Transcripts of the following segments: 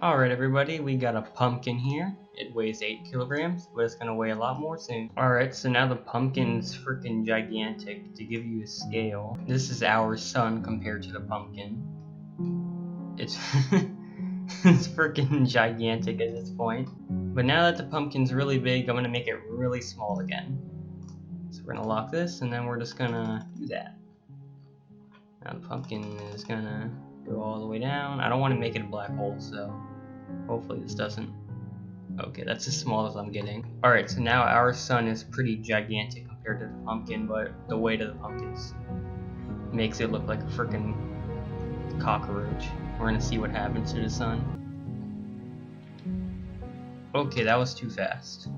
Alright everybody, we got a pumpkin here. It weighs 8 kilograms, but it's gonna weigh a lot more soon. Alright, so now the pumpkin's freaking gigantic. To give you a scale, this is our sun compared to the pumpkin. It's it's freaking gigantic at this point. But now that the pumpkin's really big, I'm gonna make it really small again. So we're gonna lock this, and then we're just gonna do that. Now the pumpkin is gonna go all the way down. I don't want to make it a black hole, so hopefully this doesn't. Okay, that's as small as I'm getting. Alright, so now our sun is pretty gigantic compared to the pumpkin, but the weight of the pumpkins makes it look like a freaking cockroach. We're gonna see what happens to the sun. Okay, that was too fast.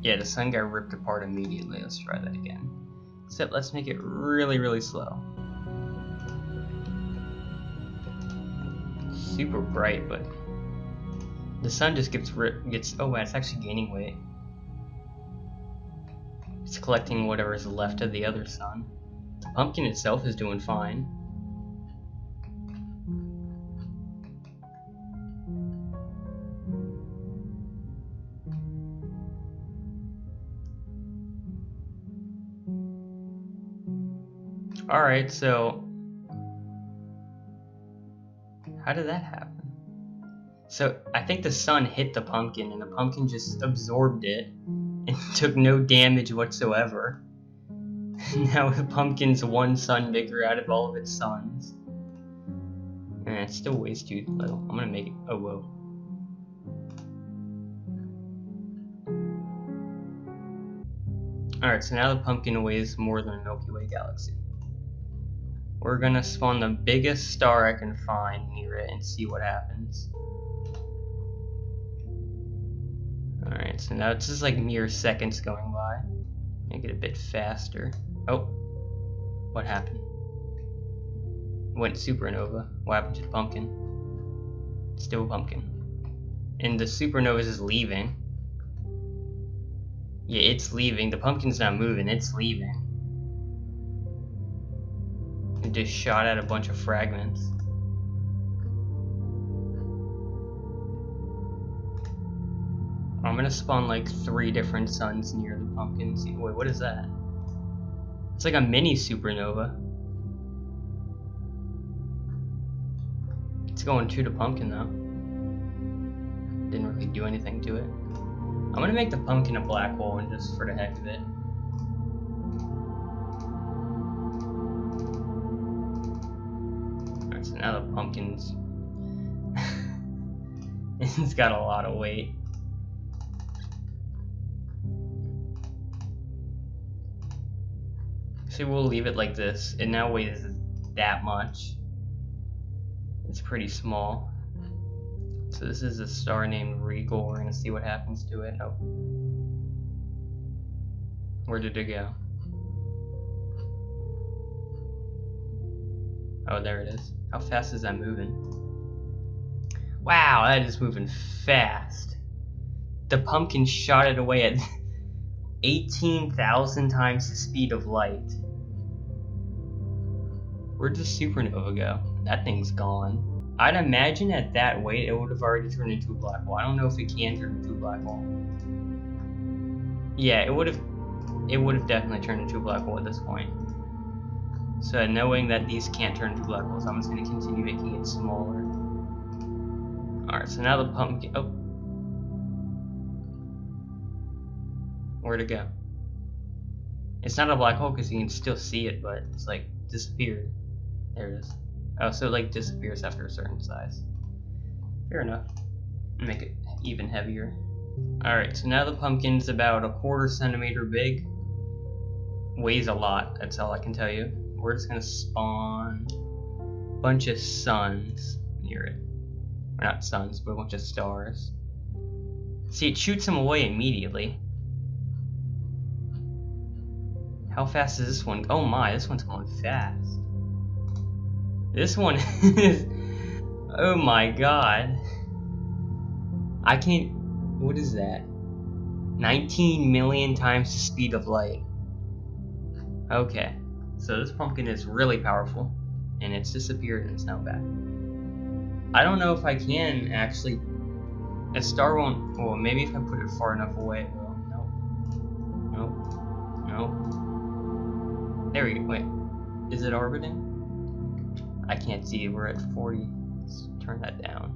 Yeah, the sun got ripped apart immediately. Let's try that again. Except let's make it really, really slow. Super bright, but the sun just gets oh, it's actually gaining weight. It's collecting whatever is left of the other sun. The pumpkin itself is doing fine. Alright, so how did that happen? So I think the sun hit the pumpkin and the pumpkin just absorbed it and took no damage whatsoever. Now the pumpkin's one sun bigger out of all of its suns. And it still weighs too little. I'm gonna make it, oh whoa. Alright, so now the pumpkin weighs more than a Milky Way galaxy. We're gonna spawn the biggest star I can find near it and see what happens. Alright, so now it's just like mere seconds going by. Make it a bit faster. Oh, what happened? Went supernova. What happened to the pumpkin? Still a pumpkin. And the supernova is leaving. Yeah, it's leaving. The pumpkin's not moving, it's leaving. It just shot out a bunch of fragments. I'm gonna spawn like 3 different suns near the pumpkin. Wait, what is that? It's like a mini supernova. It's going to the pumpkin though. Didn't really do anything to it. I'm gonna make the pumpkin a black hole and just for the heck of it. Alright, so now the pumpkin's it's got a lot of weight. So we'll leave it like this. It now weighs that much. It's pretty small. So this is a star named Regal. We're gonna see what happens to it. Oh. Where did it go? Oh, there it is. How fast is that moving? Wow, that is moving fast. The pumpkin shot it away at 18,000 times the speed of light. Where'd the supernova go? That thing's gone. I'd imagine at that weight it would have already turned into a black hole. I don't know if it can turn into a black hole. Yeah, it would have definitely turned into a black hole at this point. So knowing that these can't turn into black holes, I'm just going to continue making it smaller. Alright, so now the pumpkin... Oh. Where'd it go? It's not a black hole because you can still see it, but it's like disappeared. There it is. Oh, so it like disappears after a certain size. Fair enough. Make it even heavier. Alright, so now the pumpkin's about 1/4 centimeter big. Weighs a lot, that's all I can tell you. We're just gonna spawn a bunch of suns near it. Or not suns, but a bunch of stars. See, it shoots them away immediately. How fast is this one? Oh my, this one's going fast. This one is... Oh my god. I can't... What is that? 19 million times the speed of light. Okay. So this pumpkin is really powerful. And it's disappeared and it's now back. I don't know if I can actually. A star won't. Well, maybe if I put it far enough away, it will. Nope. Nope. Nope. There we go. Wait. Is it orbiting? I can't see it. We're at 40. Let's turn that down.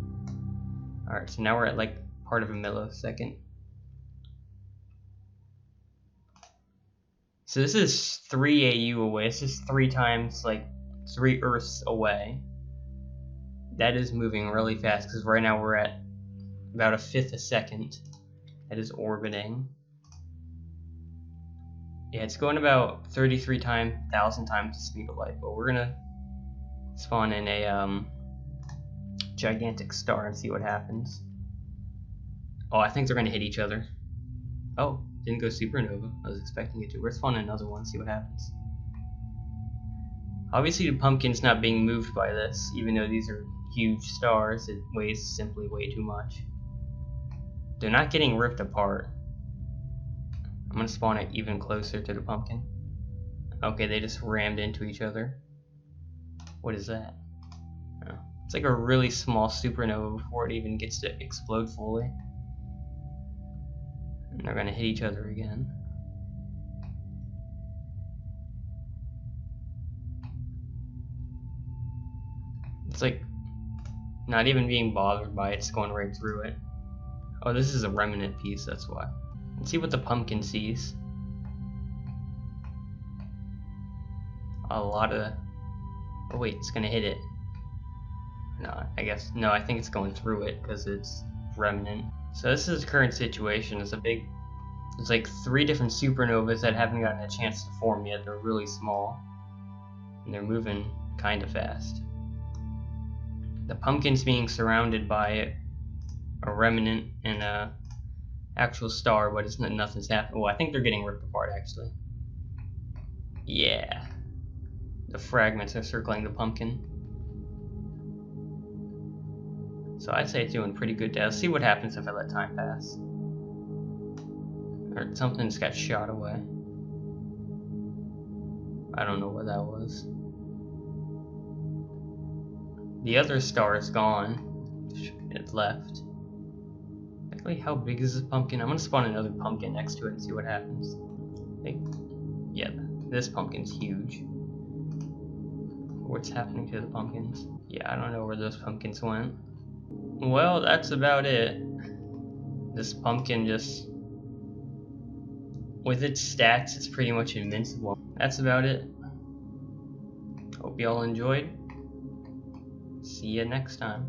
Alright, so now we're at like part of a millisecond. So this is 3 AU away. This is 3 times, like, 3 Earths away. That is moving really fast, because right now we're at about 1/5 a second. That is orbiting. Yeah, it's going about 33,000 times the speed of light, but we're gonna spawn in a gigantic star and see what happens. Oh, I think they're gonna hit each other. Oh, didn't go supernova. I was expecting it to. We're spawning another one, see what happens. Obviously the pumpkin's not being moved by this, even though these are huge stars. It weighs simply way too much. They're not getting ripped apart. I'm gonna spawn it even closer to the pumpkin. Okay, they just rammed into each other. What is that? Oh, it's like a really small supernova before it even gets to explode fully. And they're gonna hit each other again. It's like not even being bothered by it, it's going right through it. Oh, this is a remnant piece, that's why. Let's see what the pumpkin sees. A lot of... Oh wait, it's gonna hit it. No, I guess... No, I think it's going through it because it's remnant. So this is the current situation. It's There's like 3 different supernovas that haven't gotten a chance to form yet. They're really small. And they're moving kind of fast. The pumpkin's being surrounded by a remnant and a actual star, but nothing's happening. Well, I think they're getting ripped apart actually. Yeah. The fragments are circling the pumpkin. So I'd say it's doing pretty good. Let's see what happens if I let time pass. Or something just got shot away. I don't know what that was. The other star is gone. It left. Exactly how big is this pumpkin? I'm gonna spawn another pumpkin next to it and see what happens. Yeah, this pumpkin's huge. What's happening to the pumpkins? Yeah, I don't know where those pumpkins went. Well, that's about it. This pumpkin just... With its stats, it's pretty much invincible. That's about it. Hope y'all enjoyed. See ya next time.